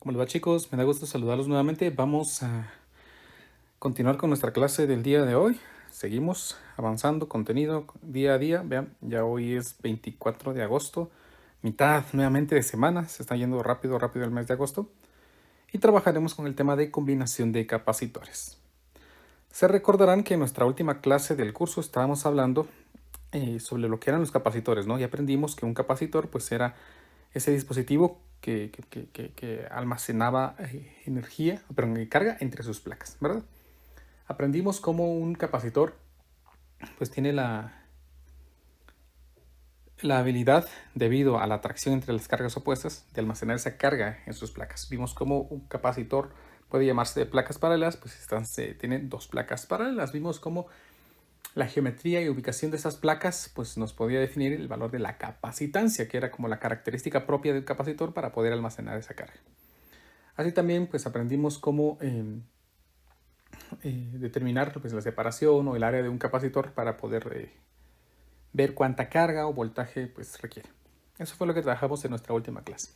¿Cómo les va, chicos? Me da gusto saludarlos nuevamente. Vamos a continuar con nuestra clase del día de hoy. Seguimos avanzando contenido día a día. Vean, ya hoy es 24 de agosto, mitad nuevamente de semana. Se está yendo rápido, rápido el mes de agosto. Y trabajaremos con el tema de combinación de capacitores. Se recordarán que en nuestra última clase del curso estábamos hablando sobre lo que eran los capacitores, ¿no? Y aprendimos que un capacitor pues era ese dispositivo que almacenaba energía, perdón, carga entre sus placas, ¿verdad? Aprendimos cómo un capacitor pues tiene la habilidad, debido a la atracción entre las cargas opuestas, de almacenar esa carga en sus placas. Vimos cómo un capacitor puede llamarse de placas paralelas, pues tienen dos placas paralelas. Vimos cómo la geometría y ubicación de esas placas pues nos podía definir el valor de la capacitancia, que era como la característica propia del capacitor para poder almacenar esa carga. Así también pues aprendimos cómo determinar pues, la separación o el área de un capacitor para poder ver cuánta carga o voltaje pues, requiere. Eso fue lo que trabajamos en nuestra última clase.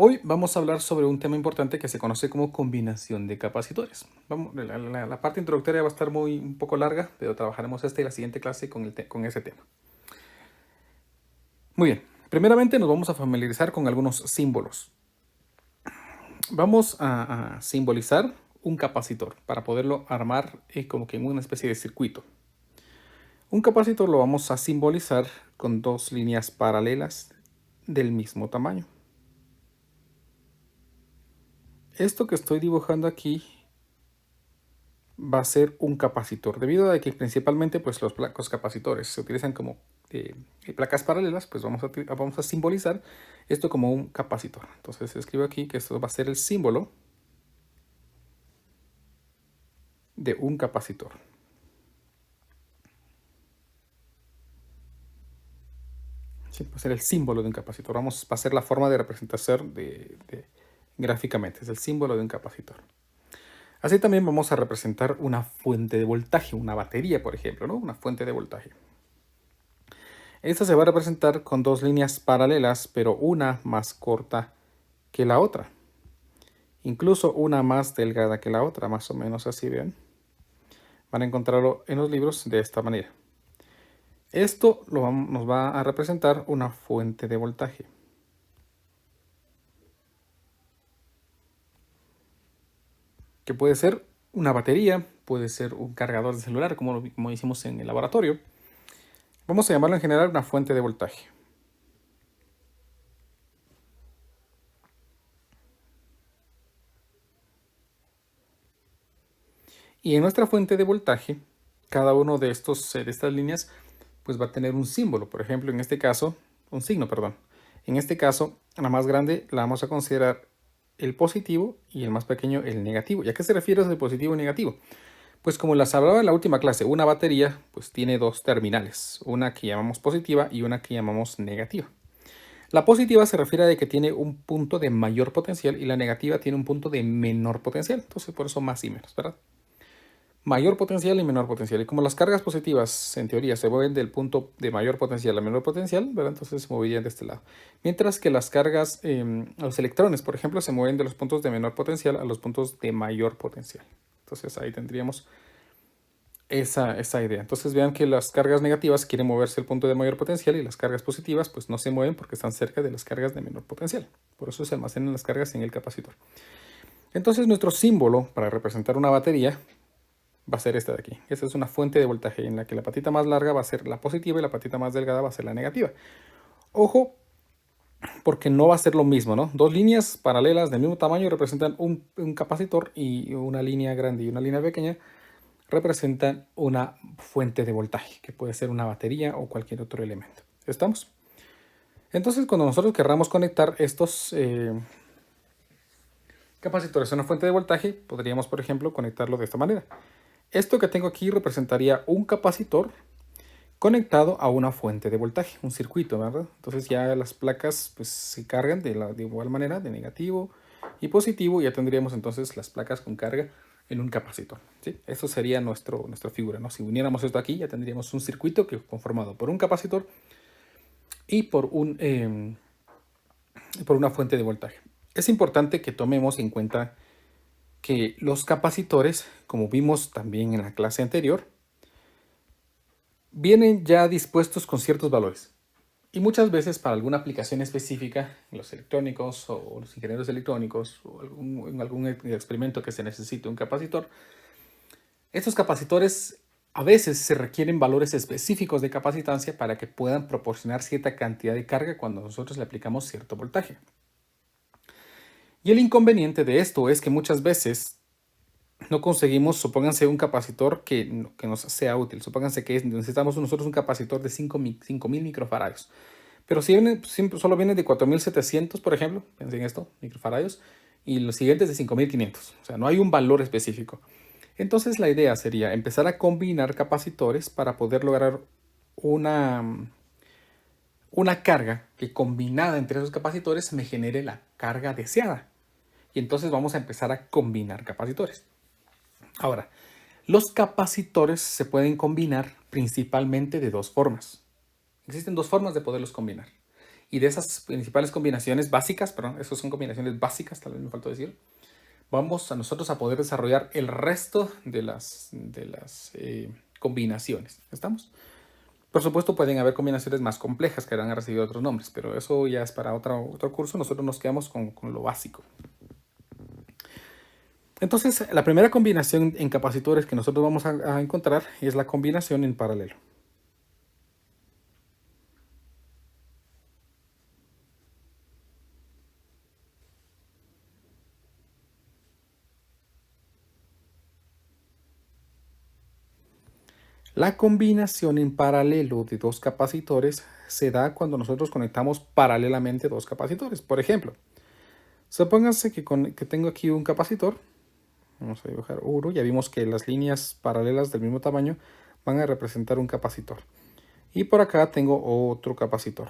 Hoy vamos a hablar sobre un tema importante que se conoce como combinación de capacitores. La parte introductoria va a estar un poco larga, pero trabajaremos esta y la siguiente clase con ese tema. Muy bien, primeramente nos vamos a familiarizar con algunos símbolos. Vamos a simbolizar un capacitor para poderlo armar como que en una especie de circuito. Un capacitor lo vamos a simbolizar con dos líneas paralelas del mismo tamaño. Esto que estoy dibujando aquí va a ser un capacitor, debido a que principalmente pues, los capacitores se utilizan como placas paralelas, pues vamos a simbolizar esto como un capacitor. Entonces escribo aquí que esto va a ser el símbolo de un capacitor. Sí, va a ser el símbolo de un capacitor. Va a ser la forma de representación gráficamente. Es el símbolo de un capacitor. Así también vamos a representar una fuente de voltaje, una batería, por ejemplo, ¿no? Una fuente de voltaje. Esta se va a representar con dos líneas paralelas, pero una más corta que la otra. Incluso una más delgada que la otra, más o menos así, vean. Van a encontrarlo en los libros de esta manera. Esto nos va a representar una fuente de voltaje. Que puede ser una batería, puede ser un cargador de celular, como hicimos en el laboratorio. Vamos a llamarlo en general una fuente de voltaje. Y en nuestra fuente de voltaje, cada uno de estas líneas pues va a tener un símbolo. Por ejemplo, en este caso, un signo, perdón. En este caso, la más grande la vamos a considerar el positivo y el más pequeño el negativo. ¿Y a qué se refiere ese positivo y negativo? Pues como las hablaba en la última clase, una batería pues tiene dos terminales, una que llamamos positiva y una que llamamos negativa. La positiva se refiere a que tiene un punto de mayor potencial y la negativa tiene un punto de menor potencial. Entonces por eso más y menos, ¿verdad? Mayor potencial y menor potencial. Y como las cargas positivas, en teoría, se mueven del punto de mayor potencial a menor potencial, ¿verdad? Entonces se moverían de este lado. Mientras que las cargas, los electrones, por ejemplo, se mueven de los puntos de menor potencial a los puntos de mayor potencial. Entonces ahí tendríamos esa idea. Entonces vean que las cargas negativas quieren moverse al punto de mayor potencial y las cargas positivas pues no se mueven porque están cerca de las cargas de menor potencial. Por eso se almacenan las cargas en el capacitor. Entonces nuestro símbolo para representar una batería va a ser esta de aquí. Esta es una fuente de voltaje en la que la patita más larga va a ser la positiva y la patita más delgada va a ser la negativa. Ojo, porque no va a ser lo mismo, ¿no? Dos líneas paralelas del mismo tamaño representan un capacitor y una línea grande y una línea pequeña representan una fuente de voltaje, que puede ser una batería o cualquier otro elemento. ¿Estamos? Entonces, cuando nosotros querramos conectar estos capacitores a una fuente de voltaje, podríamos, por ejemplo, conectarlo de esta manera. Esto que tengo aquí representaría un capacitor conectado a una fuente de voltaje, un circuito, ¿verdad? Entonces ya las placas pues, se cargan de igual manera, de negativo y positivo, y ya tendríamos entonces las placas con carga en un capacitor, ¿sí? Eso sería nuestra figura, ¿no? Si uniéramos esto aquí, ya tendríamos un circuito conformado por un capacitor y por una fuente de voltaje. Es importante que tomemos en cuenta que los capacitores, como vimos también en la clase anterior, vienen ya dispuestos con ciertos valores. Y muchas veces para alguna aplicación específica, los electrónicos o los ingenieros electrónicos o en algún experimento que se necesite un capacitor, estos capacitores a veces se requieren valores específicos de capacitancia para que puedan proporcionar cierta cantidad de carga cuando nosotros le aplicamos cierto voltaje. Y el inconveniente de esto es que muchas veces no conseguimos, supónganse, un capacitor que nos sea útil. Supónganse que necesitamos nosotros un capacitor de 5.000 microfaradios. Pero si solo viene de 4.700, por ejemplo, piensen en esto, microfaradios, y los siguientes de 5.500. O sea, no hay un valor específico. Entonces la idea sería empezar a combinar capacitores para poder lograr una carga que combinada entre esos capacitores me genere la carga deseada. Y entonces vamos a empezar a combinar capacitores. Ahora, los capacitores se pueden combinar principalmente de dos formas. Existen dos formas de poderlos combinar. Y de esas principales combinaciones básicas, perdón, esas son combinaciones básicas, tal vez me faltó decir, vamos a nosotros a poder desarrollar el resto de las combinaciones. ¿Estamos? Por supuesto, pueden haber combinaciones más complejas que van a recibir otros nombres, pero eso ya es para otro curso. Nosotros nos quedamos con lo básico. Entonces, la primera combinación en capacitores que nosotros vamos a encontrar es la combinación en paralelo. La combinación en paralelo de dos capacitores se da cuando nosotros conectamos paralelamente dos capacitores. Por ejemplo, supónganse que tengo aquí un capacitor. Vamos a dibujar uno. Ya vimos que las líneas paralelas del mismo tamaño van a representar un capacitor. Y por acá tengo otro capacitor.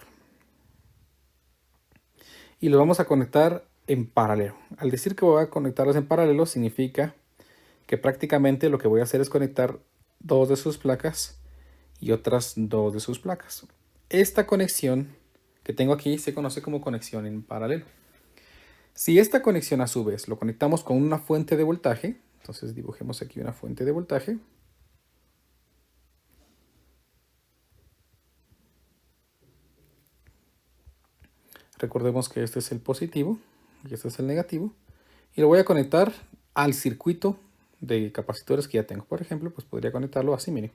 Y los vamos a conectar en paralelo. Al decir que voy a conectarlos en paralelo significa que prácticamente lo que voy a hacer es conectar dos de sus placas y otras dos de sus placas. Esta conexión que tengo aquí se conoce como conexión en paralelo. Si esta conexión a su vez lo conectamos con una fuente de voltaje, entonces dibujemos aquí una fuente de voltaje. Recordemos que este es el positivo y este es el negativo. Y lo voy a conectar al circuito de capacitores que ya tengo. Por ejemplo, pues podría conectarlo así, miren.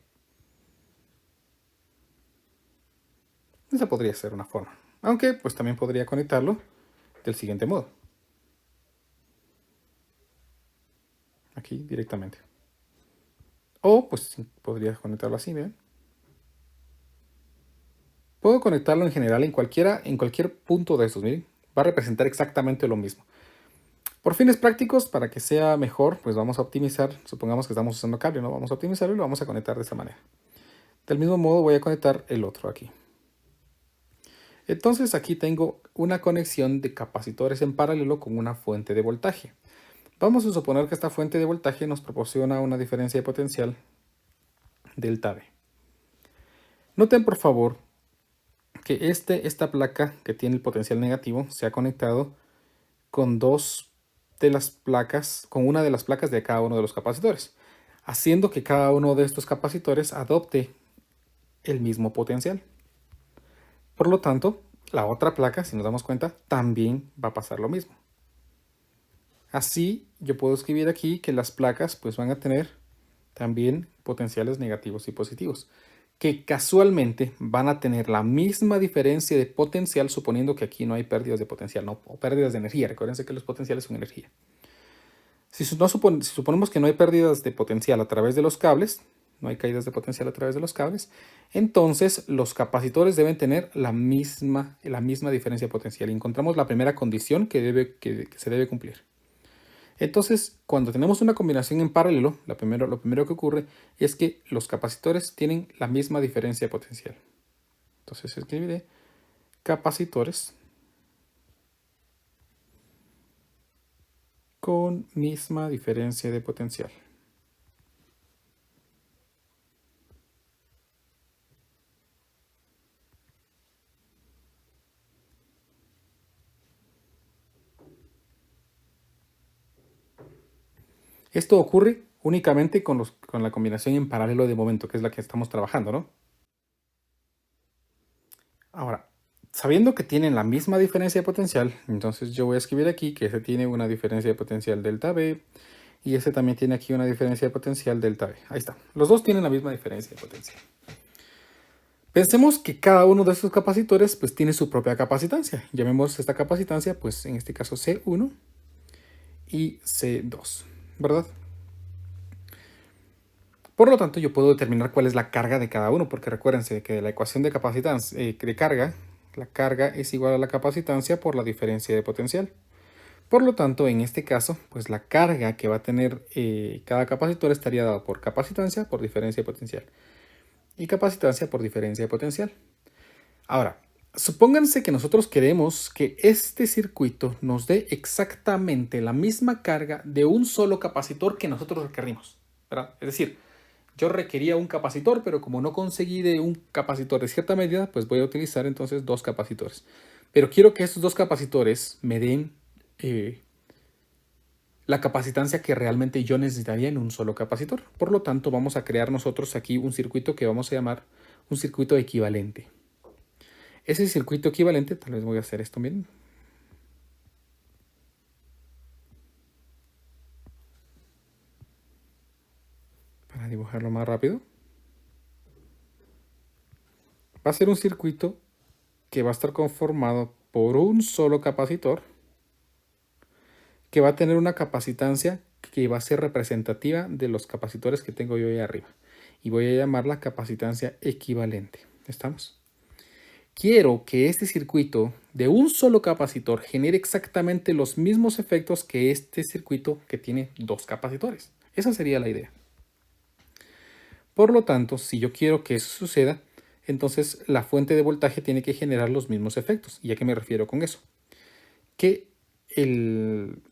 Esa podría ser una forma. Aunque pues también podría conectarlo del siguiente modo. Aquí directamente. O pues podría conectarlo así, ¿ven? Puedo conectarlo en general en cualquier punto de estos, miren. Va a representar exactamente lo mismo. Por fines prácticos, para que sea mejor, pues vamos a optimizar. Supongamos que estamos usando cable, ¿no? Vamos a optimizarlo y lo vamos a conectar de esta manera. Del mismo modo voy a conectar el otro aquí. Entonces aquí tengo una conexión de capacitores en paralelo con una fuente de voltaje. Vamos a suponer que esta fuente de voltaje nos proporciona una diferencia de potencial delta V. Noten por favor que esta placa que tiene el potencial negativo se ha conectado con con una de las placas de cada uno de los capacitores, haciendo que cada uno de estos capacitores adopte el mismo potencial. Por lo tanto, la otra placa, si nos damos cuenta, también va a pasar lo mismo. Así, yo puedo escribir aquí que las placas pues van a tener también potenciales negativos y positivos, que casualmente van a tener la misma diferencia de potencial, suponiendo que aquí no hay pérdidas de potencial, no, o pérdidas de energía. Recuérdense que los potenciales son energía. Si suponemos que no hay pérdidas de potencial a través de los cables, no hay caídas de potencial a través de los cables, entonces los capacitores deben tener la misma diferencia de potencial. Y encontramos la primera condición que se debe cumplir. Entonces, cuando tenemos una combinación en paralelo, lo primero que ocurre es que los capacitores tienen la misma diferencia de potencial. Entonces escribiré capacitores con misma diferencia de potencial. Esto ocurre únicamente con la combinación en paralelo de momento, que es la que estamos trabajando, ¿no? Ahora, sabiendo que tienen la misma diferencia de potencial, entonces yo voy a escribir aquí que ese tiene una diferencia de potencial delta B y ese también tiene aquí una diferencia de potencial delta B. Ahí está. Los dos tienen la misma diferencia de potencial. Pensemos que cada uno de estos capacitores pues tiene su propia capacitancia. Llamemos esta capacitancia pues en este caso C1 y C2, ¿verdad? Por lo tanto, yo puedo determinar cuál es la carga de cada uno, porque recuérdense que la ecuación de capacitancia, de carga, la carga es igual a la capacitancia por la diferencia de potencial. Por lo tanto, en este caso, pues la carga que va a tener cada capacitor estaría dada por capacitancia por diferencia de potencial y capacitancia por diferencia de potencial. Ahora, supónganse que nosotros queremos que este circuito nos dé exactamente la misma carga de un solo capacitor que nosotros requerimos, ¿verdad? Es decir, yo requería un capacitor, pero como no conseguí de un capacitor de cierta medida, pues voy a utilizar entonces dos capacitores. Pero quiero que estos dos capacitores me den la capacitancia que realmente yo necesitaría en un solo capacitor. Por lo tanto, vamos a crear nosotros aquí un circuito que vamos a llamar un circuito equivalente. Ese circuito equivalente, tal vez voy a hacer esto bien. Para dibujarlo más rápido. Va a ser un circuito que va a estar conformado por un solo capacitor que va a tener una capacitancia que va a ser representativa de los capacitores que tengo yo ahí arriba. Y voy a llamarla capacitancia equivalente. ¿Estamos? Quiero que este circuito de un solo capacitor genere exactamente los mismos efectos que este circuito que tiene dos capacitores. Esa sería la idea. Por lo tanto, si yo quiero que eso suceda, entonces la fuente de voltaje tiene que generar los mismos efectos. ¿Y a qué me refiero con eso? Que en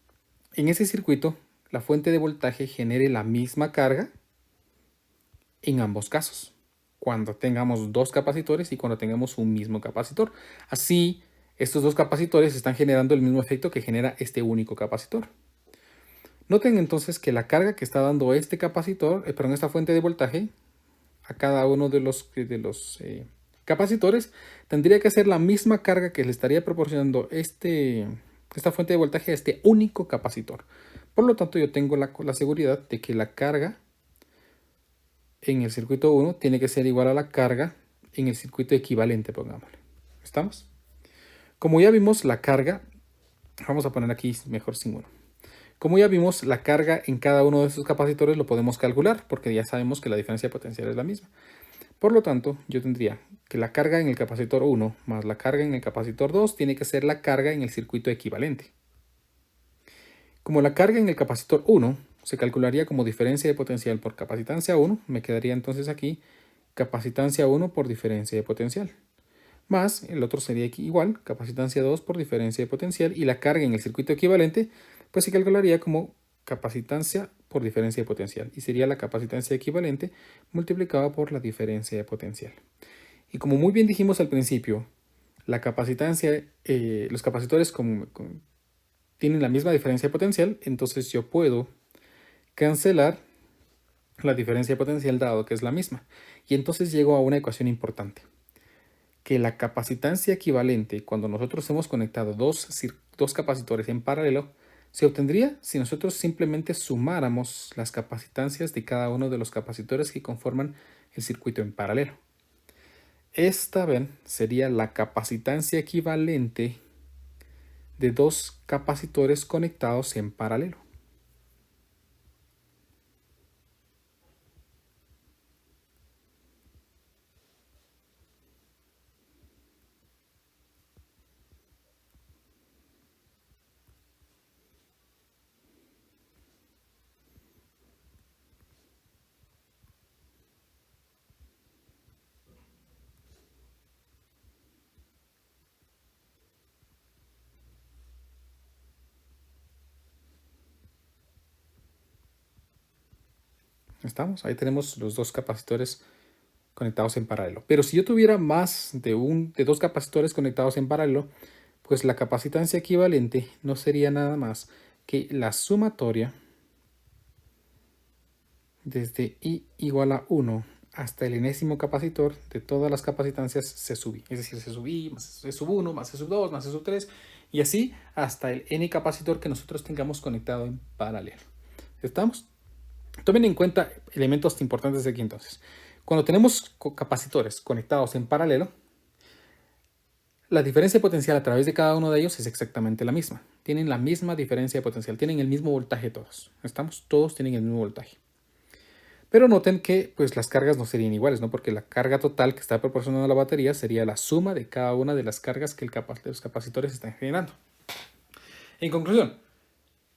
ese circuito la fuente de voltaje genere la misma carga en ambos casos, cuando tengamos dos capacitores y cuando tengamos un mismo capacitor. Así, estos dos capacitores están generando el mismo efecto que genera este único capacitor. Noten entonces que la carga que está dando este capacitor, esta fuente de voltaje, a cada uno de los capacitores, tendría que ser la misma carga que le estaría proporcionando esta fuente de voltaje a este único capacitor. Por lo tanto, yo tengo la seguridad de que la carga en el circuito 1 tiene que ser igual a la carga en el circuito equivalente, pongámosle. ¿Estamos? Como ya vimos, la carga, vamos a poner aquí mejor sin 1. Como ya vimos, la carga en cada uno de estos capacitores lo podemos calcular, porque ya sabemos que la diferencia de potencial es la misma. Por lo tanto, yo tendría que la carga en el capacitor 1 más la carga en el capacitor 2 tiene que ser la carga en el circuito equivalente. Como la carga en el capacitor 1 se calcularía como diferencia de potencial por capacitancia 1, me quedaría entonces aquí capacitancia 1 por diferencia de potencial. Más el otro sería igual, capacitancia 2 por diferencia de potencial, y la carga en el circuito equivalente pues se calcularía como capacitancia por diferencia de potencial, y sería la capacitancia equivalente multiplicada por la diferencia de potencial. Y como muy bien dijimos al principio, la capacitancia, los capacitores tienen la misma diferencia de potencial, entonces yo puedo cancelar la diferencia de potencial dado que es la misma. Y entonces llego a una ecuación importante, que la capacitancia equivalente cuando nosotros hemos conectado dos capacitores en paralelo se obtendría si nosotros simplemente sumáramos las capacitancias de cada uno de los capacitores que conforman el circuito en paralelo. Esta vez sería la capacitancia equivalente de dos capacitores conectados en paralelo. ¿Estamos? Ahí tenemos los dos capacitores conectados en paralelo. Pero si yo tuviera más de dos capacitores conectados en paralelo, pues la capacitancia equivalente no sería nada más que la sumatoria desde I igual a 1 hasta el enésimo capacitor de todas las capacitancias C sub I. Es decir, C sub I más C sub 1 más C sub 2 más C sub 3 y así hasta el n capacitor que nosotros tengamos conectado en paralelo. ¿Estamos? Tomen en cuenta elementos importantes de aquí entonces. Cuando tenemos capacitores conectados en paralelo, la diferencia potencial a través de cada uno de ellos es exactamente la misma. Tienen la misma diferencia de potencial, tienen el mismo voltaje todos. ¿Estamos? Todos tienen el mismo voltaje. Pero noten que pues, las cargas no serían iguales, ¿no? Porque la carga total que está proporcionando la batería sería la suma de cada una de las cargas que los capacitores están generando. En conclusión,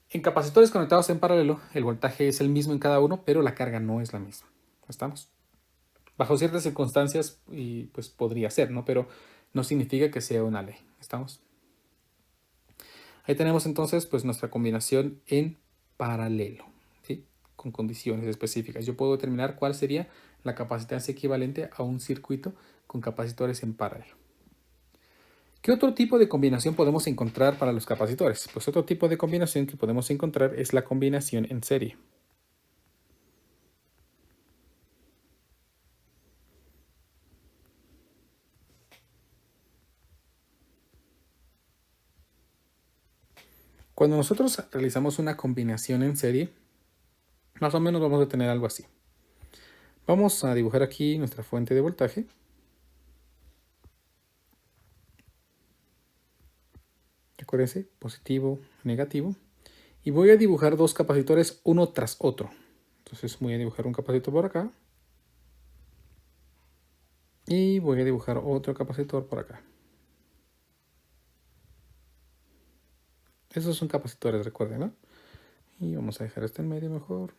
en capacitores conectados en paralelo, el voltaje es el mismo en cada uno, pero la carga no es la misma. ¿Estamos? Bajo ciertas circunstancias, y pues podría ser, ¿no? Pero no significa que sea una ley. ¿Estamos? Ahí tenemos entonces pues nuestra combinación en paralelo, ¿sí? Con condiciones específicas. Yo puedo determinar cuál sería la capacitancia equivalente a un circuito con capacitores en paralelo. ¿Qué otro tipo de combinación podemos encontrar para los capacitores? Pues otro tipo de combinación que podemos encontrar es la combinación en serie. Cuando nosotros realizamos una combinación en serie, más o menos vamos a tener algo así. Vamos a dibujar aquí nuestra fuente de voltaje. Acuérdense, positivo, negativo. Y voy a dibujar dos capacitores uno tras otro. Entonces voy a dibujar un capacitor por acá. Y voy a dibujar otro capacitor por acá. Esos son capacitores, recuerden, ¿no? Y vamos a dejar este en medio mejor.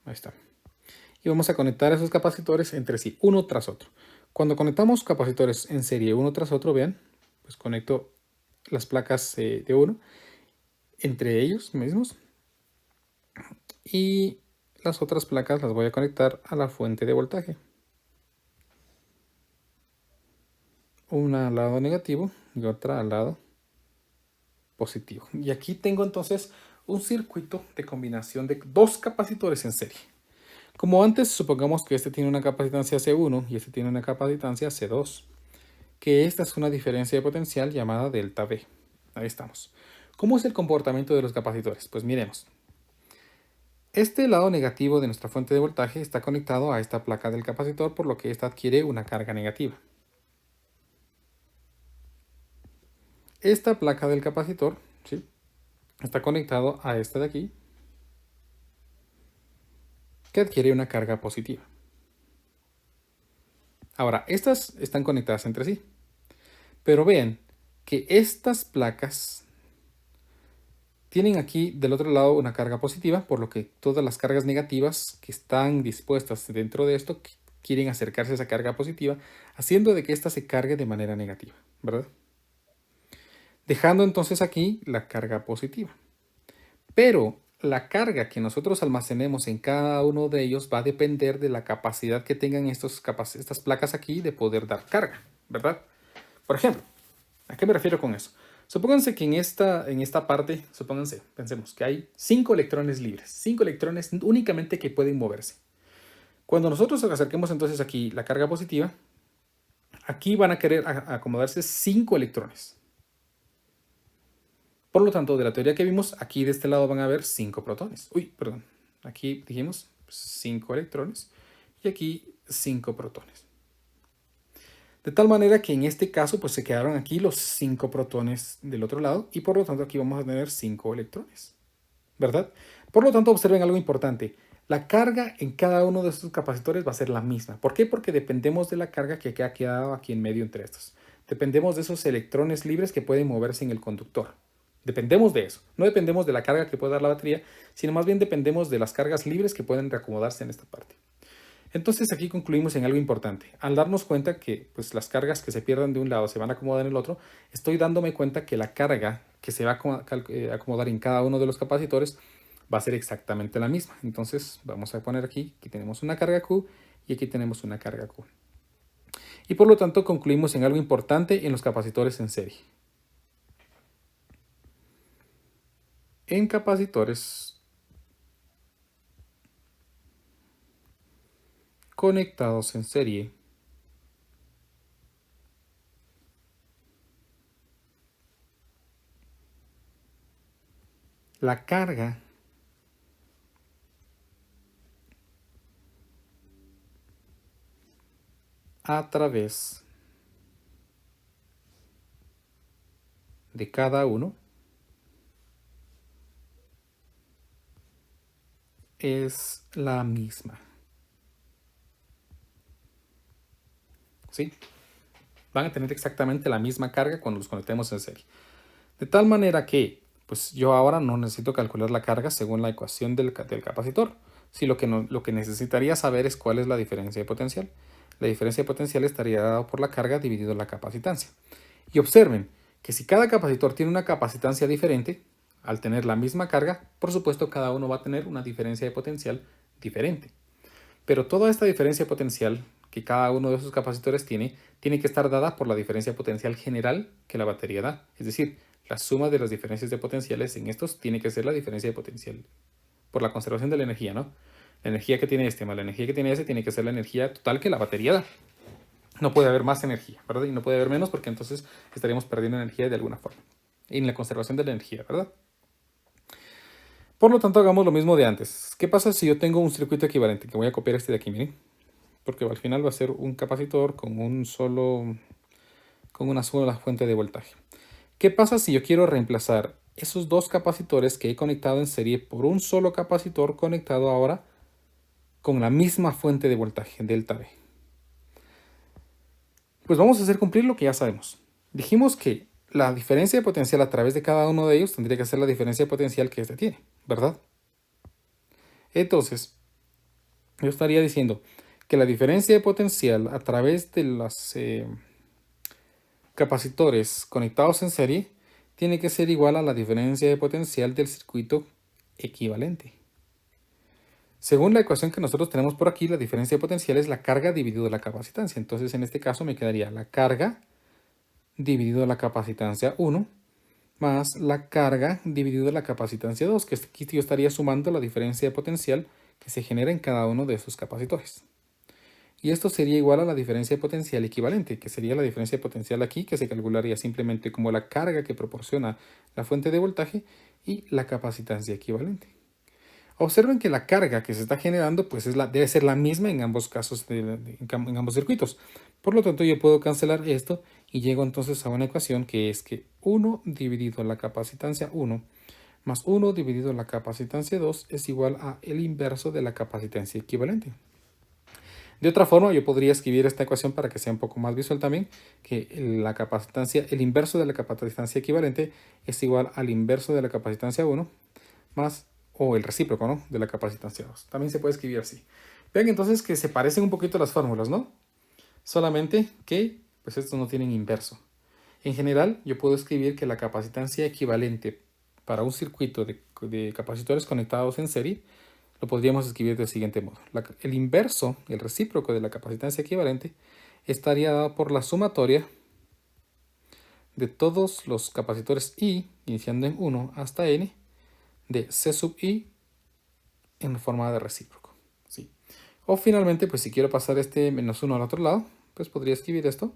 Ahí está. Y vamos a conectar esos capacitores entre sí, uno tras otro. Cuando conectamos capacitores en serie uno tras otro, vean, pues conecto las placas de uno entre ellos mismos. Y las otras placas las voy a conectar a la fuente de voltaje. Una al lado negativo y otra al lado positivo. Y aquí tengo entonces un circuito de combinación de dos capacitores en serie. Como antes, supongamos que este tiene una capacitancia C1 y este tiene una capacitancia C2, que esta es una diferencia de potencial llamada delta V. Ahí estamos. ¿Cómo es el comportamiento de los capacitores? Pues miremos. Este lado negativo de nuestra fuente de voltaje está conectado a esta placa del capacitor, por lo que esta adquiere una carga negativa. Esta placa del capacitor, ¿sí?, está conectado a esta de aquí, que adquiere una carga positiva. Ahora, estas están conectadas entre sí. Pero vean que estas placas tienen aquí del otro lado una carga positiva, por lo que todas las cargas negativas que están dispuestas dentro de esto quieren acercarse a esa carga positiva, haciendo de que ésta se cargue de manera negativa, ¿verdad? Dejando entonces aquí la carga positiva. Pero la carga que nosotros almacenemos en cada uno de ellos va a depender de la capacidad que tengan estas placas aquí de poder dar carga, ¿verdad? Por ejemplo, ¿a qué me refiero con eso? Supónganse que en esta parte, pensemos que hay 5 electrones libres, 5 electrones únicamente que pueden moverse. Cuando nosotros acerquemos entonces aquí la carga positiva, aquí van a querer acomodarse 5 electrones. Por lo tanto, de la teoría que vimos, aquí de este lado van a haber 5 protones. Aquí dijimos 5 electrones y aquí 5 protones. De tal manera que en este caso pues se quedaron aquí los 5 protones del otro lado y por lo tanto aquí vamos a tener 5 electrones, ¿verdad? Por lo tanto observen algo importante. La carga en cada uno de estos capacitores va a ser la misma. ¿Por qué? Porque dependemos de la carga que ha quedado aquí en medio entre estos. Dependemos de esos electrones libres que pueden moverse en el conductor. Dependemos de eso. No dependemos de la carga que puede dar la batería, sino más bien dependemos de las cargas libres que pueden reacomodarse en esta parte. Entonces aquí concluimos en algo importante. Al darnos cuenta que pues, las cargas que se pierdan de un lado se van a acomodar en el otro, estoy dándome cuenta que la carga que se va a acomodar en cada uno de los capacitores va a ser exactamente la misma. Entonces vamos a poner aquí que tenemos una carga Q y aquí tenemos una carga Q. Y por lo tanto concluimos en algo importante en los capacitores en serie. En capacitores conectados en serie. La carga a través de cada uno es la misma. ¿Sí? Van a tener exactamente la misma carga cuando los conectemos en serie. De tal manera que, pues yo ahora no necesito calcular la carga según la ecuación del capacitor. Sí, lo que necesitaría saber es cuál es la diferencia de potencial. La diferencia de potencial estaría dada por la carga dividido la capacitancia. Y observen que si cada capacitor tiene una capacitancia diferente, al tener la misma carga, por supuesto cada uno va a tener una diferencia de potencial diferente. Pero toda esta diferencia potencial que cada uno de esos capacitores tiene que estar dada por la diferencia potencial general que la batería da. Es decir, la suma de las diferencias de potenciales en estos tiene que ser la diferencia de potencial por la conservación de la energía, ¿no? La energía que tiene este más la energía que tiene ese tiene que ser la energía total que la batería da. No puede haber más energía, ¿verdad? Y no puede haber menos porque entonces estaríamos perdiendo energía de alguna forma. En la conservación de la energía, ¿verdad? Por lo tanto, hagamos lo mismo de antes. ¿Qué pasa si yo tengo un circuito equivalente? Que voy a copiar este de aquí, miren. Porque al final va a ser un capacitor con con una sola fuente de voltaje. ¿Qué pasa si yo quiero reemplazar esos dos capacitores que he conectado en serie por un solo capacitor conectado ahora con la misma fuente de voltaje, delta V? Pues vamos a hacer cumplir lo que ya sabemos. Dijimos que la diferencia de potencial a través de cada uno de ellos tendría que ser la diferencia de potencial que este tiene, ¿verdad? Entonces, yo estaría diciendo que la diferencia de potencial a través de los capacitores conectados en serie tiene que ser igual a la diferencia de potencial del circuito equivalente. Según la ecuación que nosotros tenemos por aquí, la diferencia de potencial es la carga dividido la capacitancia. Entonces, en este caso me quedaría la carga dividido la capacitancia 1 más la carga dividido la capacitancia 2, que aquí yo estaría sumando la diferencia de potencial que se genera en cada uno de esos capacitores. Y esto sería igual a la diferencia de potencial equivalente, que sería la diferencia de potencial aquí, que se calcularía simplemente como la carga que proporciona la fuente de voltaje y la capacitancia equivalente. Observen que la carga que se está generando pues debe ser la misma en ambos casos, en ambos circuitos. Por lo tanto, yo puedo cancelar esto y llego entonces a una ecuación que es que 1 dividido la capacitancia 1 más 1 dividido la capacitancia 2 es igual a el inverso de la capacitancia equivalente. De otra forma, yo podría escribir esta ecuación para que sea un poco más visual también, que la capacitancia, el inverso de la capacitancia equivalente es igual al inverso de la capacitancia 1 más, o el recíproco, ¿no?, de la capacitancia 2. También se puede escribir así. Vean entonces que se parecen un poquito las fórmulas, ¿no? Solamente que, pues estos no tienen inverso. En general, yo puedo escribir que la capacitancia equivalente para un circuito de capacitores conectados en serie lo podríamos escribir del siguiente modo. El inverso, el recíproco de la capacitancia equivalente, estaría dado por la sumatoria de todos los capacitores I, iniciando en 1 hasta N, de C sub I en forma de recíproco. ¿Sí? O finalmente, pues si quiero pasar este menos 1 al otro lado, pues podría escribir esto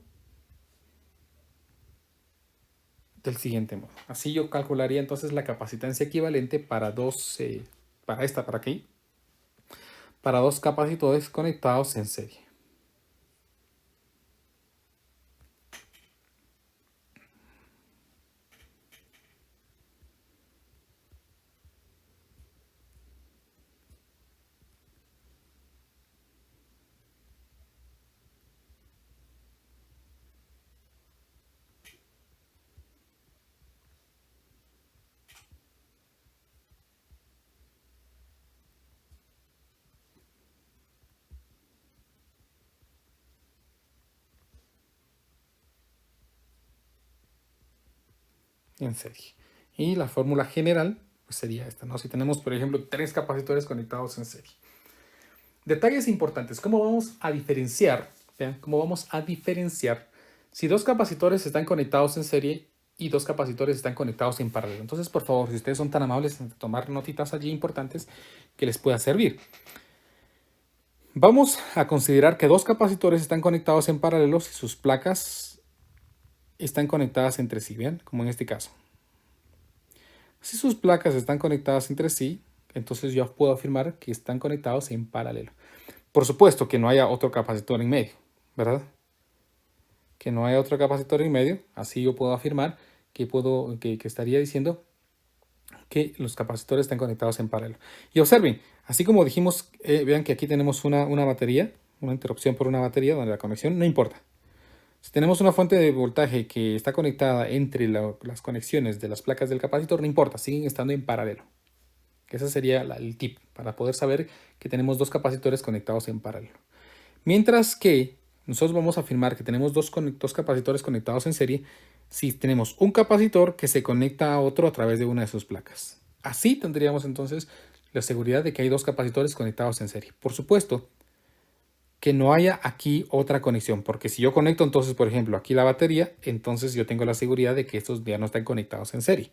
del siguiente modo. Así yo calcularía entonces la capacitancia equivalente para para aquí, para dos capacitores conectados en serie. En serie. Y la fórmula general pues sería esta, ¿no? Si tenemos, por ejemplo, tres capacitores conectados en serie. Detalles importantes. ¿Cómo vamos a diferenciar? Vean, ¿cómo vamos a diferenciar si dos capacitores están conectados en serie y dos capacitores están conectados en paralelo? Entonces, por favor, si ustedes son tan amables de tomar notitas allí importantes que les pueda servir. Vamos a considerar que dos capacitores están conectados en paralelo si sus placas están conectadas entre sí, ¿bien? Como en este caso. Si sus placas están conectadas entre sí, entonces yo puedo afirmar que están conectados en paralelo. Por supuesto que no haya otro capacitor en medio, ¿verdad? Que no haya otro capacitor en medio, así yo puedo afirmar que estaría diciendo que los capacitores están conectados en paralelo. Y observen, así como dijimos, vean que aquí tenemos una batería, una interrupción por una batería donde la conexión no importa. Si tenemos una fuente de voltaje que está conectada entre las conexiones de las placas del capacitor, no importa, siguen estando en paralelo. Ese sería el tip para poder saber que tenemos dos capacitores conectados en paralelo. Mientras que nosotros vamos a afirmar que tenemos dos capacitores conectados en serie si tenemos un capacitor que se conecta a otro a través de una de sus placas. Así tendríamos entonces la seguridad de que hay dos capacitores conectados en serie. Por supuesto, que no haya aquí otra conexión, porque si yo conecto entonces, por ejemplo, aquí la batería, entonces yo tengo la seguridad de que estos ya no están conectados en serie.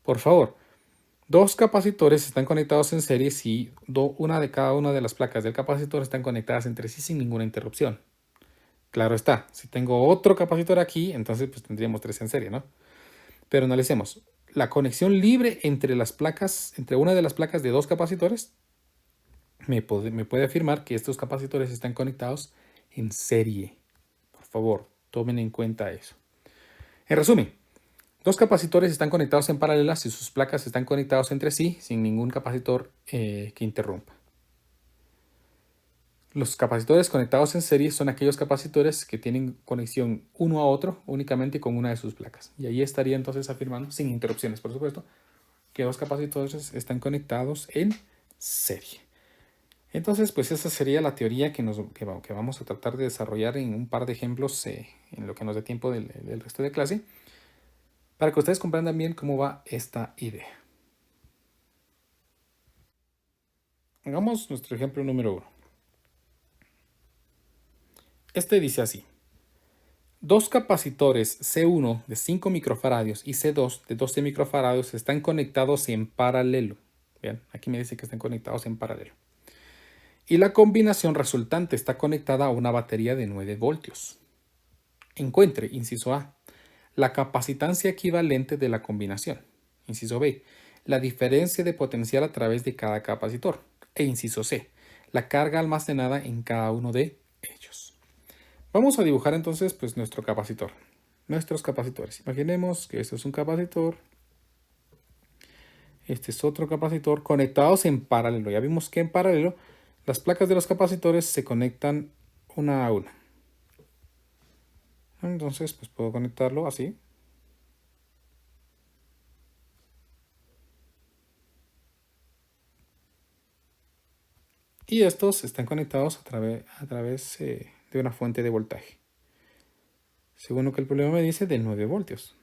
Por favor, dos capacitores están conectados en serie si una de cada una de las placas del capacitor están conectadas entre sí sin ninguna interrupción. Claro está, si tengo otro capacitor aquí, entonces pues tendríamos tres en serie, ¿no? Pero analicemos. La conexión libre entre las placas, entre una de las placas de dos capacitores, me puede afirmar que estos capacitores están conectados en serie. Por favor, tomen en cuenta eso. En resumen, dos capacitores están conectados en paralelo si sus placas están conectados entre sí sin ningún capacitor que interrumpa. Los capacitores conectados en serie son aquellos capacitores que tienen conexión uno a otro únicamente con una de sus placas. Y ahí estaría entonces afirmando, sin interrupciones por supuesto, que dos capacitores están conectados en serie. Entonces, pues esa sería la teoría que vamos a tratar de desarrollar en un par de ejemplos en lo que nos dé tiempo del resto de clase, para que ustedes comprendan bien cómo va esta idea. Hagamos nuestro ejemplo número 1. Este dice así. Dos capacitores C1 de 5 microfaradios y C2 de 12 microfaradios están conectados en paralelo. Vean, aquí me dice que están conectados en paralelo. Y la combinación resultante está conectada a una batería de 9 voltios. Encuentre, inciso A, la capacitancia equivalente de la combinación. Inciso B, la diferencia de potencial a través de cada capacitor. E inciso C, la carga almacenada en cada uno de ellos. Vamos a dibujar entonces pues nuestro capacitor. Nuestros capacitores. Imaginemos que este es un capacitor. Este es otro capacitor conectados en paralelo. Ya vimos que en paralelo las placas de los capacitores se conectan una a una. Entonces pues puedo conectarlo así. Y estos están conectados a través de una fuente de voltaje. Según lo que el problema me dice, de 9 voltios.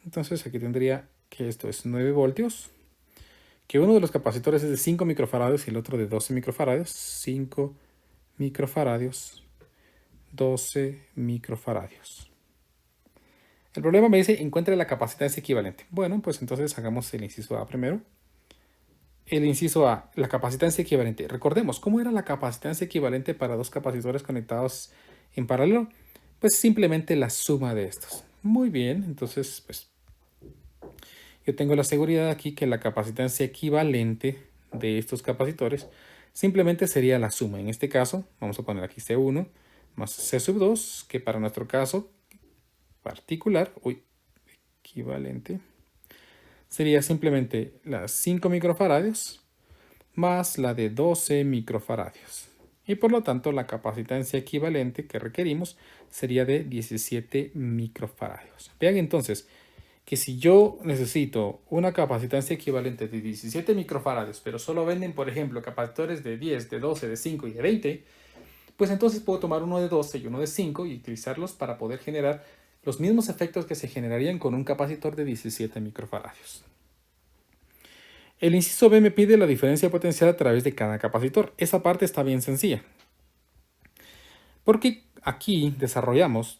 Entonces aquí tendría que esto es 9 voltios. Que uno de los capacitores es de 5 microfaradios y el otro de 12 microfaradios. 5 microfaradios, 12 microfaradios. El problema me dice, encuentre la capacitancia equivalente. Bueno, pues entonces hagamos el inciso A primero. El inciso A, la capacitancia equivalente. Recordemos, ¿cómo era la capacitancia equivalente para dos capacitores conectados en paralelo? Pues simplemente la suma de estos. Muy bien, entonces pues yo tengo la seguridad aquí que la capacitancia equivalente de estos capacitores simplemente sería la suma. En este caso, vamos a poner aquí C1 más C sub 2, que para nuestro caso particular, equivalente, sería simplemente las 5 microfaradios más la de 12 microfaradios. Y por lo tanto, la capacitancia equivalente que requerimos sería de 17 microfaradios. Vean entonces que si yo necesito una capacitancia equivalente de 17 microfaradios, pero solo venden, por ejemplo, capacitores de 10, de 12, de 5 y de 20, pues entonces puedo tomar uno de 12 y uno de 5 y utilizarlos para poder generar los mismos efectos que se generarían con un capacitor de 17 microfaradios. El inciso B me pide la diferencia potencial a través de cada capacitor. Esa parte está bien sencilla. Porque aquí desarrollamos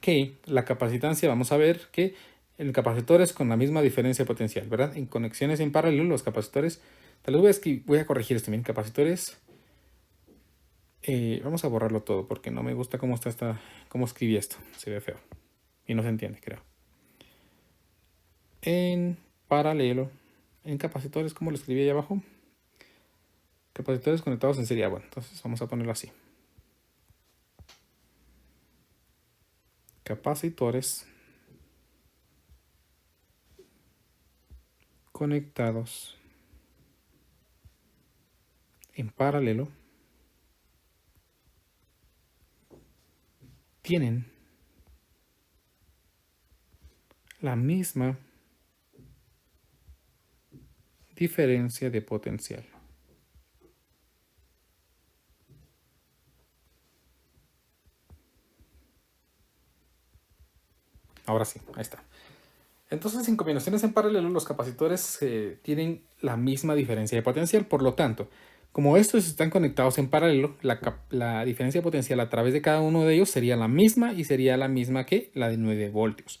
que la capacitancia, vamos a ver que en capacitores con la misma diferencia potencial, ¿verdad? En conexiones en paralelo, los capacitores, tal vez voy a corregir esto bien, capacitores, vamos a borrarlo todo porque no me gusta cómo escribí esto, se ve feo y no se entiende, creo. En paralelo, en capacitores, ¿cómo lo escribí ahí abajo? Capacitores conectados en serie. Bueno, entonces vamos a ponerlo así. Capacitores conectados en paralelo tienen la misma diferencia de potencial. Ahora sí, ahí está. Entonces, en combinaciones en paralelo, los capacitores tienen la misma diferencia de potencial. Por lo tanto, como estos están conectados en paralelo, la diferencia de potencial a través de cada uno de ellos sería la misma y sería la misma que la de 9 voltios.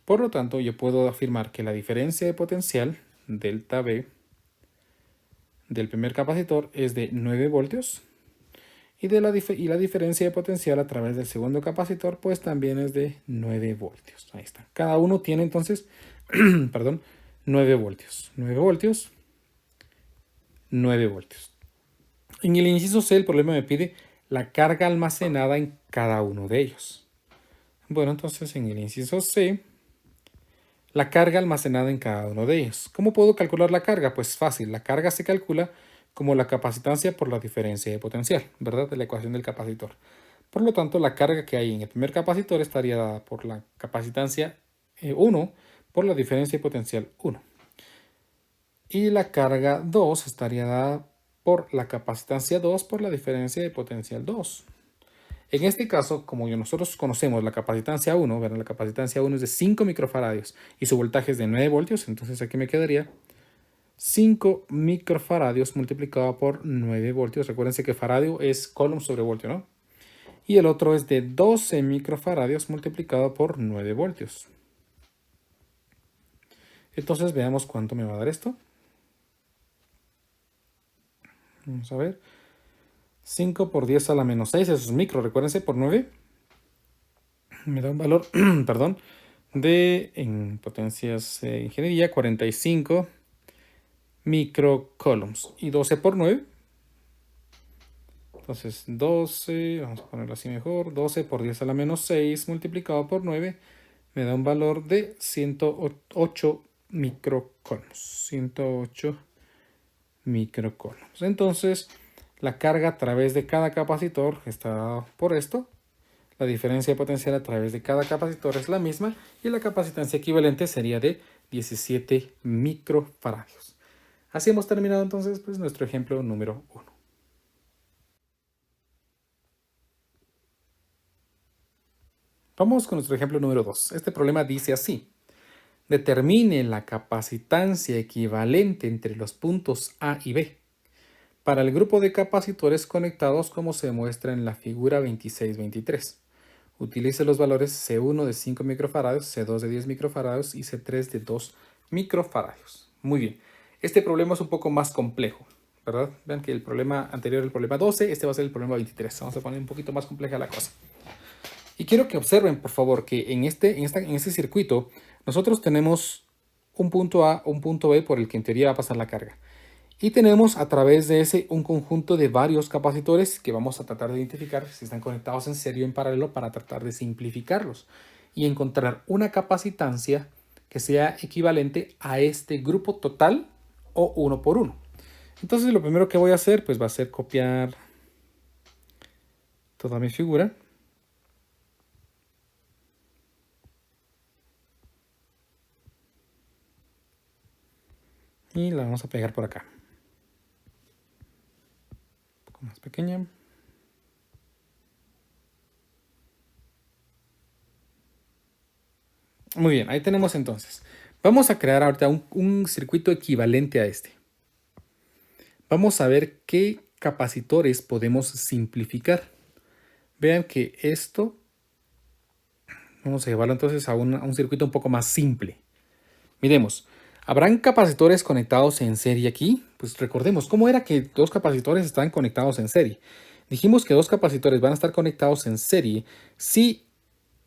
Por lo tanto, yo puedo afirmar que la diferencia de potencial, delta V, del primer capacitor es de 9 voltios y la diferencia de potencial a través del segundo capacitor pues también es de 9 voltios. Ahí está. Cada uno tiene entonces, perdón, 9 voltios. 9 voltios, 9 voltios. En el inciso C el problema me pide la carga almacenada en cada uno de ellos. Bueno, entonces en el inciso C, la carga almacenada en cada uno de ellos. ¿Cómo puedo calcular la carga? Pues fácil, la carga se calcula como la capacitancia por la diferencia de potencial, ¿verdad? De la ecuación del capacitor. Por lo tanto, la carga que hay en el primer capacitor estaría dada por la capacitancia 1 por la diferencia de potencial 1. Y la carga 2 estaría dada por la capacitancia 2 por la diferencia de potencial 2. En este caso, como nosotros conocemos la capacitancia 1, ¿verdad? La capacitancia 1 es de 5 microfaradios y su voltaje es de 9 voltios, entonces aquí me quedaría 5 microfaradios multiplicado por 9 voltios. Recuérdense que faradio es coulomb sobre voltio, ¿no? Y el otro es de 12 microfaradios multiplicado por 9 voltios. Entonces veamos cuánto me va a dar esto. Vamos a ver. 5 por 10 a la menos 6, eso es micro, recuérdense, por 9. Me da un valor, perdón, en potencias ingeniería, 45 microcoulombs. Y 12 por 9. Entonces 12, vamos a ponerlo así mejor, 12 por 10 a la menos 6 multiplicado por 9 me da un valor de 108 microcoulombs. 108 microcoulombs. Entonces, la carga a través de cada capacitor está dada por esto. La diferencia de potencial a través de cada capacitor es la misma y la capacitancia equivalente sería de 17 microfaradios. Así hemos terminado entonces pues, nuestro ejemplo número 1. Vamos con nuestro ejemplo número 2. Este problema dice así. Determine la capacitancia equivalente entre los puntos A y B para el grupo de capacitores conectados como se muestra en la figura 26-23. Utilice los valores C1 de 5 microfaradios, C2 de 10 microfaradios y C3 de 2 microfaradios. Muy bien. Este problema es un poco más complejo, ¿verdad? Vean que el problema anterior era el problema 12, este va a ser el problema 23. Vamos a poner un poquito más compleja la cosa. Y quiero que observen, por favor, que en este circuito nosotros tenemos un punto A, un punto B por el que en teoría va a pasar la carga. Y tenemos a través de ese un conjunto de varios capacitores que vamos a tratar de identificar si están conectados en serie o en paralelo para tratar de simplificarlos y encontrar una capacitancia que sea equivalente a este grupo total o uno por uno. Entonces lo primero que voy a hacer pues va a ser copiar toda mi figura. Y la vamos a pegar por acá. Un poco más pequeña. Muy bien, ahí tenemos entonces. Vamos a crear ahorita un circuito equivalente a este. Vamos a ver qué capacitores podemos simplificar. Vean que esto Vamos a llevarlo entonces a un circuito un poco más simple. Miremos, ¿habrán capacitores conectados en serie aquí? Pues recordemos, ¿cómo era que dos capacitores están conectados en serie? Dijimos que dos capacitores van a estar conectados en serie si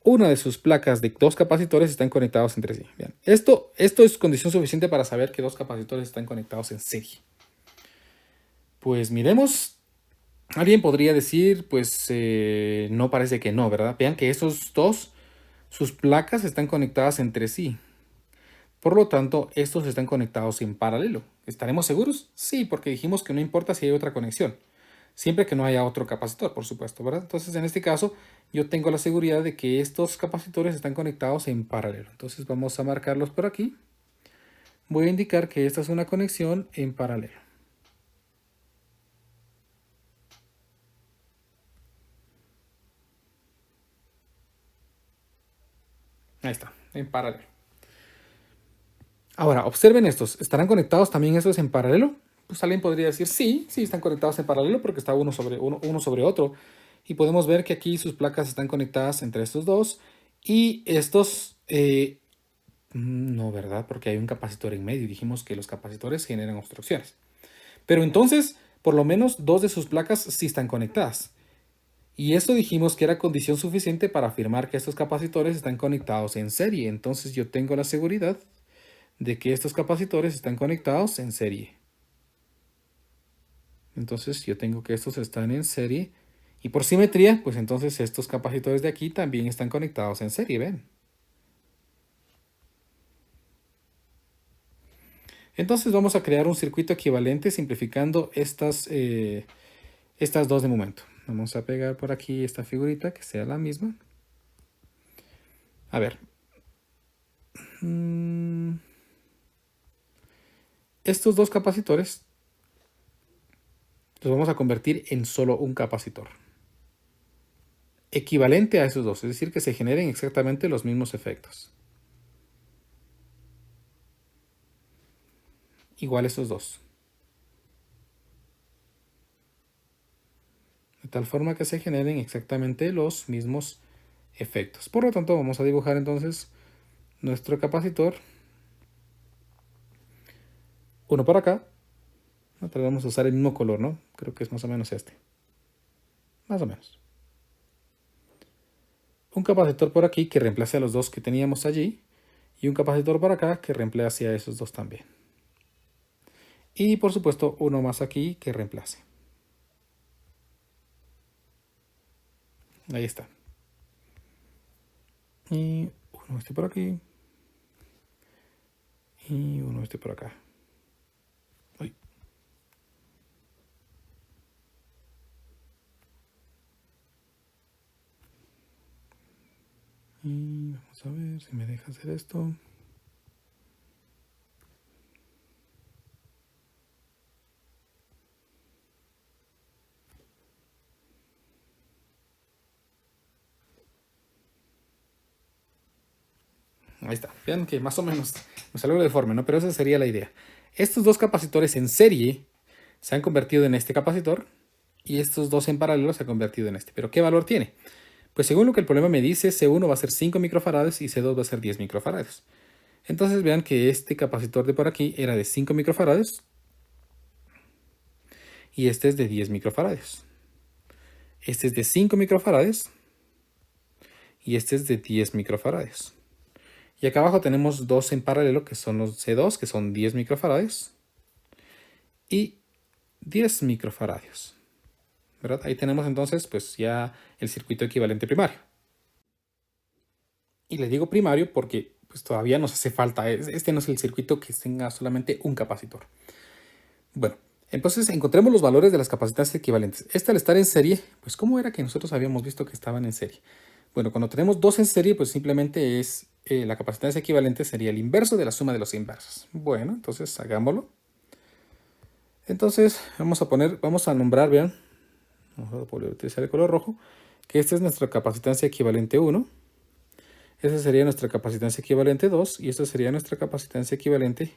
una de sus placas de dos capacitores están conectados entre sí. Bien, esto es condición suficiente para saber que dos capacitores están conectados en serie. Pues miremos. Alguien podría decir, pues no, parece que no, ¿verdad? Vean que esos dos, sus placas están conectadas entre sí. Por lo tanto, estos están conectados en paralelo. ¿Estaremos seguros? Sí, porque dijimos que no importa si hay otra conexión. Siempre que no haya otro capacitor, por supuesto, ¿verdad? Entonces, en este caso, yo tengo la seguridad de que estos capacitores están conectados en paralelo. Entonces, vamos a marcarlos por aquí. Voy a indicar que esta es una conexión en paralelo. Ahí está, en paralelo. Ahora, observen estos. ¿Estarán conectados también estos en paralelo? Pues alguien podría decir, sí, sí están conectados en paralelo porque está uno sobre otro. Y podemos ver que aquí sus placas están conectadas entre estos dos. Y estos, no, ¿verdad? Porque hay un capacitor en medio. Dijimos que los capacitores generan obstrucciones. Pero entonces, por lo menos dos de sus placas sí están conectadas. Y esto dijimos que era condición suficiente para afirmar que estos capacitores están conectados en serie. Entonces yo tengo la seguridad de que estos capacitores están conectados en serie. Entonces yo tengo que estos están en serie. Y por simetría, pues entonces estos capacitores de aquí también están conectados en serie, ¿ven? Entonces vamos a crear un circuito equivalente simplificando estas dos de momento. Vamos a pegar por aquí esta figurita que sea la misma. A ver. Estos dos capacitores los vamos a convertir en solo un capacitor. Equivalente a esos dos, es decir, que se generen exactamente los mismos efectos. Igual estos dos. De tal forma que se generen exactamente los mismos efectos. Por lo tanto, vamos a dibujar entonces nuestro capacitor. Uno por acá. Pero vamos a usar el mismo color, ¿no? Creo que es más o menos este. Más o menos. Un capacitor por aquí que reemplace a los dos que teníamos allí. Y un capacitor por acá que reemplace a esos dos también. Y por supuesto uno más aquí que reemplace. Ahí está. Y uno este por aquí. Y uno este por acá. Uy. Y vamos a ver si me deja hacer esto. Ahí está. Vean que más o menos me salió deforme, ¿no? Pero esa sería la idea. Estos dos capacitores en serie se han convertido en este capacitor y estos dos en paralelo se han convertido en este. ¿Pero qué valor tiene? Pues según lo que el problema me dice, C1 va a ser 5 microfarads y C2 va a ser 10 microfarads. Entonces vean que este capacitor de por aquí era de 5 microfarads y este es de 10 microfarads. Este es de 5 microfarads y este es de 10 microfarads. Y acá abajo tenemos dos en paralelo que son los C2, que son 10 microfarads y 10 microfarads. ¿Verdad? Ahí tenemos entonces pues ya el circuito equivalente primario. Y le digo primario porque pues todavía nos hace falta. Este no es el circuito que tenga solamente un capacitor. Bueno, entonces encontremos los valores de las capacitancias equivalentes. Esta al estar en serie, pues ¿cómo era que nosotros habíamos visto que estaban en serie? Bueno, cuando tenemos dos en serie, pues simplemente es la capacitancia equivalente sería el inverso de la suma de los inversos. Bueno, entonces hagámoslo. Entonces vamos a nombrar, vean, vamos a utilizar el color rojo, que esta es nuestra capacitancia equivalente 1. Esa sería nuestra capacitancia equivalente 2 y esta sería nuestra capacitancia equivalente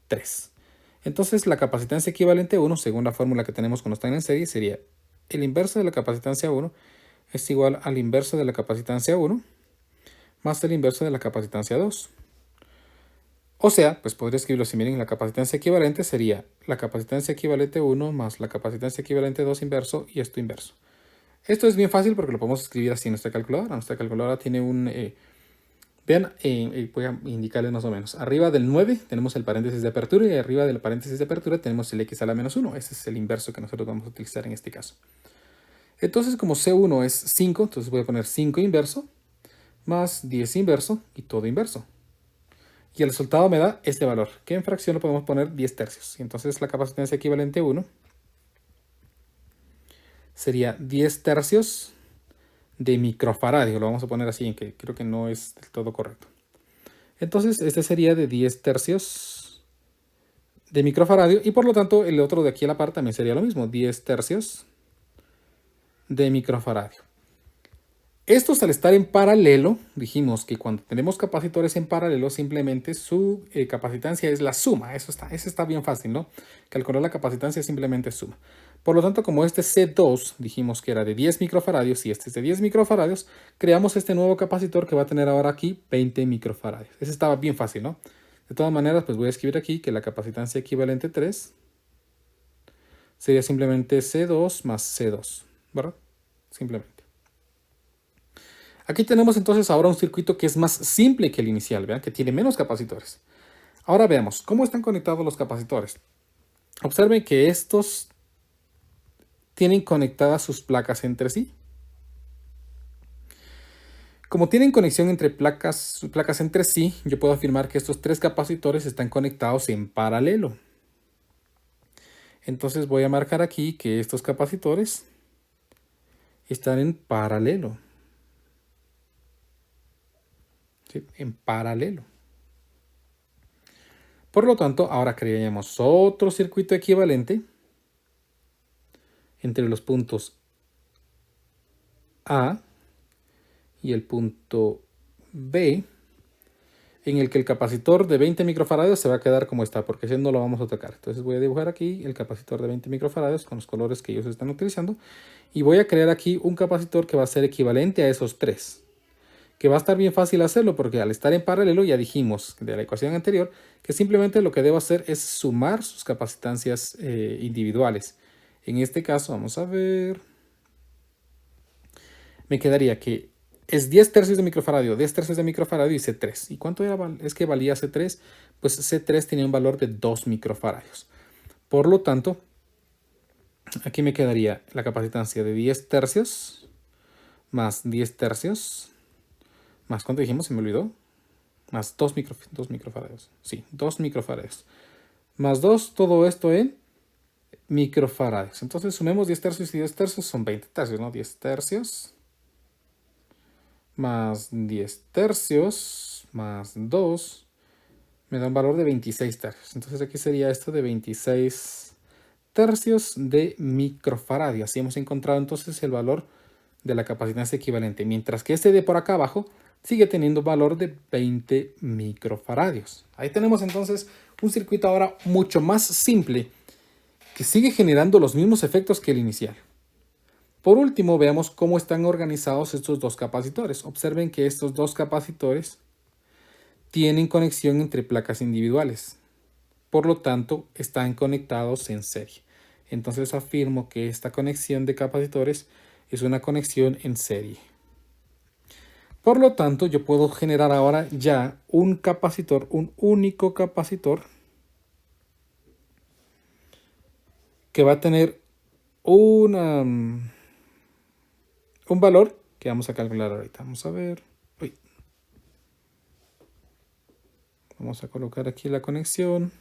3. Entonces la capacitancia equivalente 1, según la fórmula que tenemos cuando están en serie, sería el inverso de la capacitancia 1 es igual al inverso de la capacitancia 1 más el inverso de la capacitancia 2. O sea, pues podría escribirlo así, miren, la capacitancia equivalente sería la capacitancia equivalente 1 más la capacitancia equivalente 2 inverso y esto inverso. Esto es bien fácil porque lo podemos escribir así en nuestra calculadora. Nuestra calculadora tiene un... vean, voy a indicarles más o menos. Arriba del 9 tenemos el paréntesis de apertura y arriba del paréntesis de apertura tenemos el x a la menos 1. Ese es el inverso que nosotros vamos a utilizar en este caso. Entonces, como C1 es 5, entonces voy a poner 5 inverso más 10 inverso y todo inverso. Y el resultado me da este valor, que en fracción lo podemos poner 10 tercios. Y entonces la capacitancia equivalente 1 sería 10 tercios de microfaradio. Lo vamos a poner así, en que creo que no es del todo correcto. Entonces este sería de 10 tercios de microfaradio. Y por lo tanto el otro de aquí a la par también sería lo mismo, 10 tercios de microfaradio. Estos al estar en paralelo, dijimos que cuando tenemos capacitores en paralelo, simplemente su capacitancia es la suma. Eso está bien fácil, ¿no? Calcular la capacitancia simplemente es suma. Por lo tanto, como este C2 dijimos que era de 10 microfaradios y este es de 10 microfaradios, creamos este nuevo capacitor que va a tener ahora aquí 20 microfaradios. Ese estaba bien fácil, ¿no? De todas maneras, pues voy a escribir aquí que la capacitancia equivalente 3 sería simplemente C2 más C2, ¿verdad? Simplemente. Aquí tenemos entonces ahora un circuito que es más simple que el inicial, vean que tiene menos capacitores. Ahora veamos cómo están conectados los capacitores. Observen que estos tienen conectadas sus placas entre sí. Como tienen conexión entre placas entre sí, yo puedo afirmar que estos tres capacitores están conectados en paralelo. Entonces voy a marcar aquí que estos capacitores están en paralelo. ¿Sí? En paralelo. Por lo tanto, ahora crearíamos otro circuito equivalente entre los puntos A y el punto B, en el que el capacitor de 20 microfaradios se va a quedar como está, porque ese no lo vamos a tocar. Entonces voy a dibujar aquí el capacitor de 20 microfaradios con los colores que ellos están utilizando, y voy a crear aquí un capacitor que va a ser equivalente a esos tres, que va a estar bien fácil hacerlo, porque al estar en paralelo ya dijimos de la ecuación anterior que simplemente lo que debo hacer es sumar sus capacitancias individuales. En este caso, vamos a ver, me quedaría que es 10 tercios de microfaradio, 10 tercios de microfaradio y C3. ¿Y cuánto era? Es que valía C3, pues C3 tenía un valor de 2 microfaradios. Por lo tanto, aquí me quedaría la capacitancia de 10 tercios más 10 tercios más, ¿cuánto dijimos? Se me olvidó. Más 2 microfaradios. Sí, 2 microfaradios. Más 2, todo esto en microfaradios. Entonces sumemos 10 tercios y 10 tercios, son 20 tercios, ¿no? 10 tercios más 10 tercios más 2 me da un valor de 26 tercios. Entonces aquí sería esto de 26 tercios de microfaradio. Así hemos encontrado entonces el valor de la capacitancia equivalente, mientras que este de por acá abajo sigue teniendo valor de 20 microfaradios. Ahí tenemos entonces un circuito ahora mucho más simple que sigue generando los mismos efectos que el inicial. Por último, veamos cómo están organizados estos dos capacitores. Observen que estos dos capacitores tienen conexión entre placas individuales. Por lo tanto, están conectados en serie. Entonces afirmo que esta conexión de capacitores es una conexión en serie. Por lo tanto, yo puedo generar ahora ya un capacitor, un único capacitor, que va a tener un valor que vamos a calcular ahorita. Vamos a ver. Uy. Vamos a colocar aquí la conexión.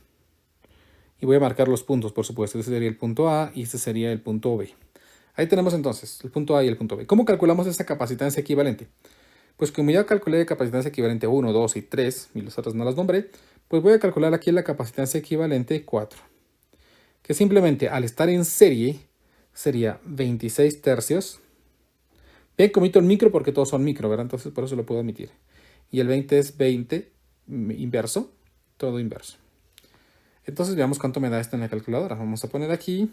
Y voy a marcar los puntos, por supuesto. Este sería el punto A y este sería el punto B. Ahí tenemos entonces el punto A y el punto B. ¿Cómo calculamos esta capacitancia equivalente? Pues como ya calculé capacitancia equivalente 1, 2 y 3, y los otros no las nombré, pues voy a calcular aquí la capacitancia equivalente 4. Que simplemente al estar en serie sería 26 tercios. Bien, omito el micro porque todos son micro, ¿verdad? Entonces por eso lo puedo omitir. Y el 20 es 20 inverso, todo inverso. Entonces veamos cuánto me da esto en la calculadora. Vamos a poner aquí,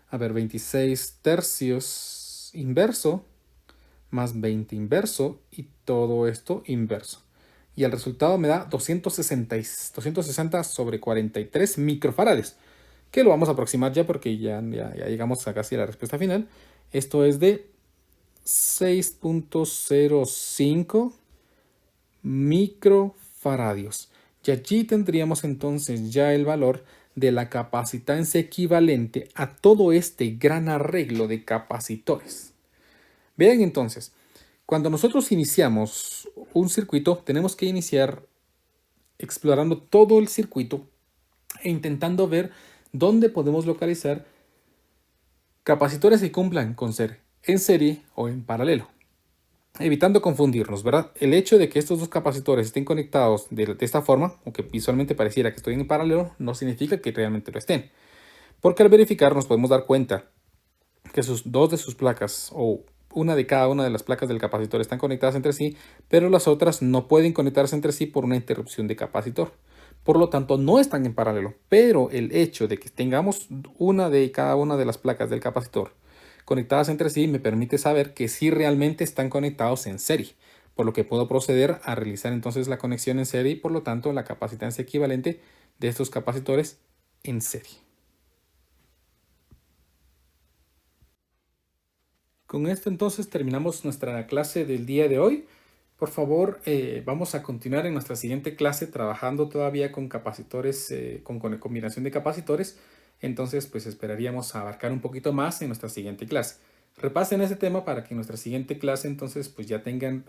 a ver, 26 tercios inverso más 20 inverso y todo esto inverso. Y el resultado me da 260 sobre 43 microfarads, que lo vamos a aproximar ya porque ya llegamos a casi la respuesta final. Esto es de 6.05 microfaradios. Y allí tendríamos entonces ya el valor de la capacitancia equivalente a todo este gran arreglo de capacitores. Vean entonces, cuando nosotros iniciamos un circuito, tenemos que iniciar explorando todo el circuito e intentando ver dónde podemos localizar capacitores que cumplan con ser en serie o en paralelo, evitando confundirnos, ¿verdad? El hecho de que estos dos capacitores estén conectados de esta forma, aunque visualmente pareciera que estén en paralelo, no significa que realmente lo estén. Porque al verificar nos podemos dar cuenta que dos de sus placas o una de cada una de las placas del capacitor están conectadas entre sí, pero las otras no pueden conectarse entre sí por una interrupción de capacitor. Por lo tanto, no están en paralelo, pero el hecho de que tengamos una de cada una de las placas del capacitor conectadas entre sí me permite saber que sí realmente están conectados en serie, por lo que puedo proceder a realizar entonces la conexión en serie y por lo tanto la capacitancia equivalente de estos capacitores en serie. Con esto entonces terminamos nuestra clase del día de hoy. Por favor, vamos a continuar en nuestra siguiente clase trabajando todavía con capacitores, con combinación de capacitores. Entonces, pues esperaríamos abarcar un poquito más en nuestra siguiente clase. Repasen ese tema para que en nuestra siguiente clase entonces pues ya tengan,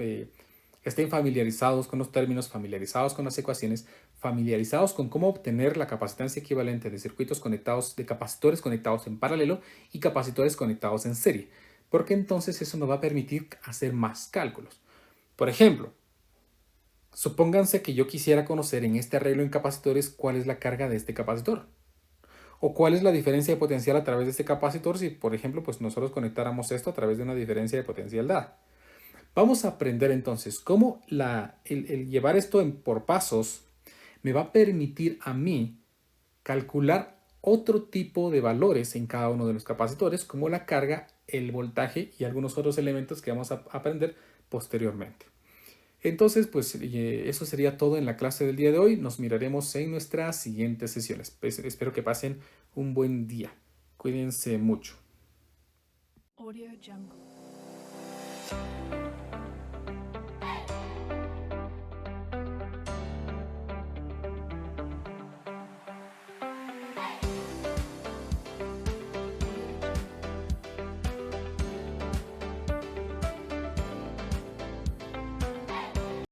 estén familiarizados con los términos, familiarizados con las ecuaciones, familiarizados con cómo obtener la capacitancia equivalente de circuitos conectados, de capacitores conectados en paralelo y capacitores conectados en serie, porque entonces eso nos va a permitir hacer más cálculos. Por ejemplo, supónganse que yo quisiera conocer en este arreglo en capacitores cuál es la carga de este capacitor o cuál es la diferencia de potencial a través de este capacitor si, por ejemplo, pues nosotros conectáramos esto a través de una diferencia de potencial dada. Vamos a aprender entonces cómo el llevar esto por pasos me va a permitir a mí calcular otro tipo de valores en cada uno de los capacitores, como la carga, el voltaje y algunos otros elementos que vamos a aprender posteriormente. Entonces, pues eso sería todo en la clase del día de hoy. Nos miraremos en nuestras siguientes sesiones. Pues, espero que pasen un buen día. Cuídense mucho. Audio Jungle.